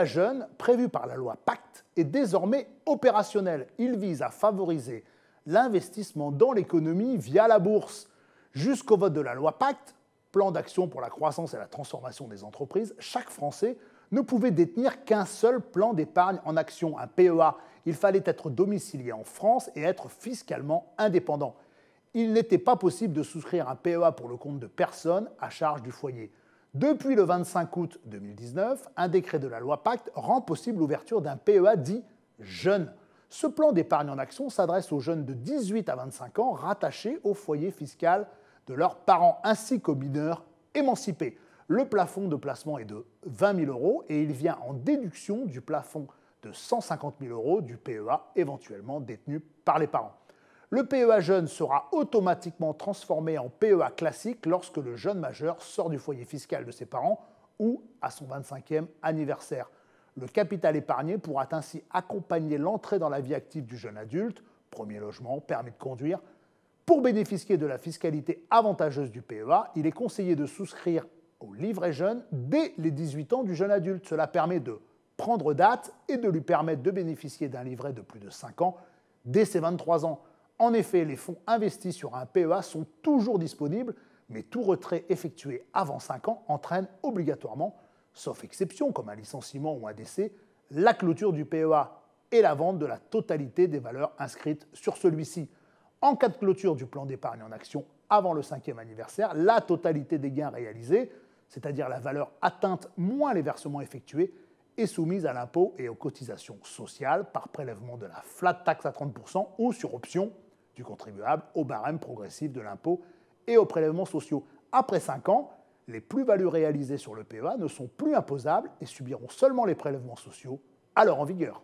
PEA jeune, prévu par la loi Pacte, est désormais opérationnel. Il vise à favoriser l'investissement dans l'économie via la bourse. Jusqu'au vote de la loi Pacte, plan d'action pour la croissance et la transformation des entreprises, chaque Français ne pouvait détenir qu'un seul plan d'épargne en action, un PEA. Il fallait être domicilié en France et être fiscalement indépendant. Il n'était pas possible de souscrire un PEA pour le compte de personne à charge du foyer. Depuis le 25 août 2019, un décret de la loi Pacte rend possible l'ouverture d'un PEA dit jeune. Ce plan d'épargne en action s'adresse aux jeunes de 18 à 25 ans rattachés au foyer fiscal de leurs parents ainsi qu'aux mineurs émancipés. Le plafond de placement est de 20 000 € et il vient en déduction du plafond de 150 000 € du PEA éventuellement détenu par les parents. Le PEA jeune sera automatiquement transformé en PEA classique lorsque le jeune majeur sort du foyer fiscal de ses parents ou à son 25e anniversaire. Le capital épargné pourra ainsi accompagner l'entrée dans la vie active du jeune adulte, premier logement, permis de conduire. Pour bénéficier de la fiscalité avantageuse du PEA, il est conseillé de souscrire au livret jeune dès les 18 ans du jeune adulte. Cela permet de prendre date et de lui permettre de bénéficier d'un livret de plus de 5 ans dès ses 23 ans. En effet, les fonds investis sur un PEA sont toujours disponibles, mais tout retrait effectué avant 5 ans entraîne obligatoirement, sauf exception comme un licenciement ou un décès, la clôture du PEA et la vente de la totalité des valeurs inscrites sur celui-ci. En cas de clôture du plan d'épargne en action avant le 5e anniversaire, la totalité des gains réalisés, c'est-à-dire la valeur atteinte moins les versements effectués, est soumise à l'impôt et aux cotisations sociales par prélèvement de la flat tax à 30% ou sur option du contribuable au barème progressif de l'impôt et aux prélèvements sociaux. Après 5 ans, les plus-values réalisées sur le PEA ne sont plus imposables et subiront seulement les prélèvements sociaux alors en vigueur.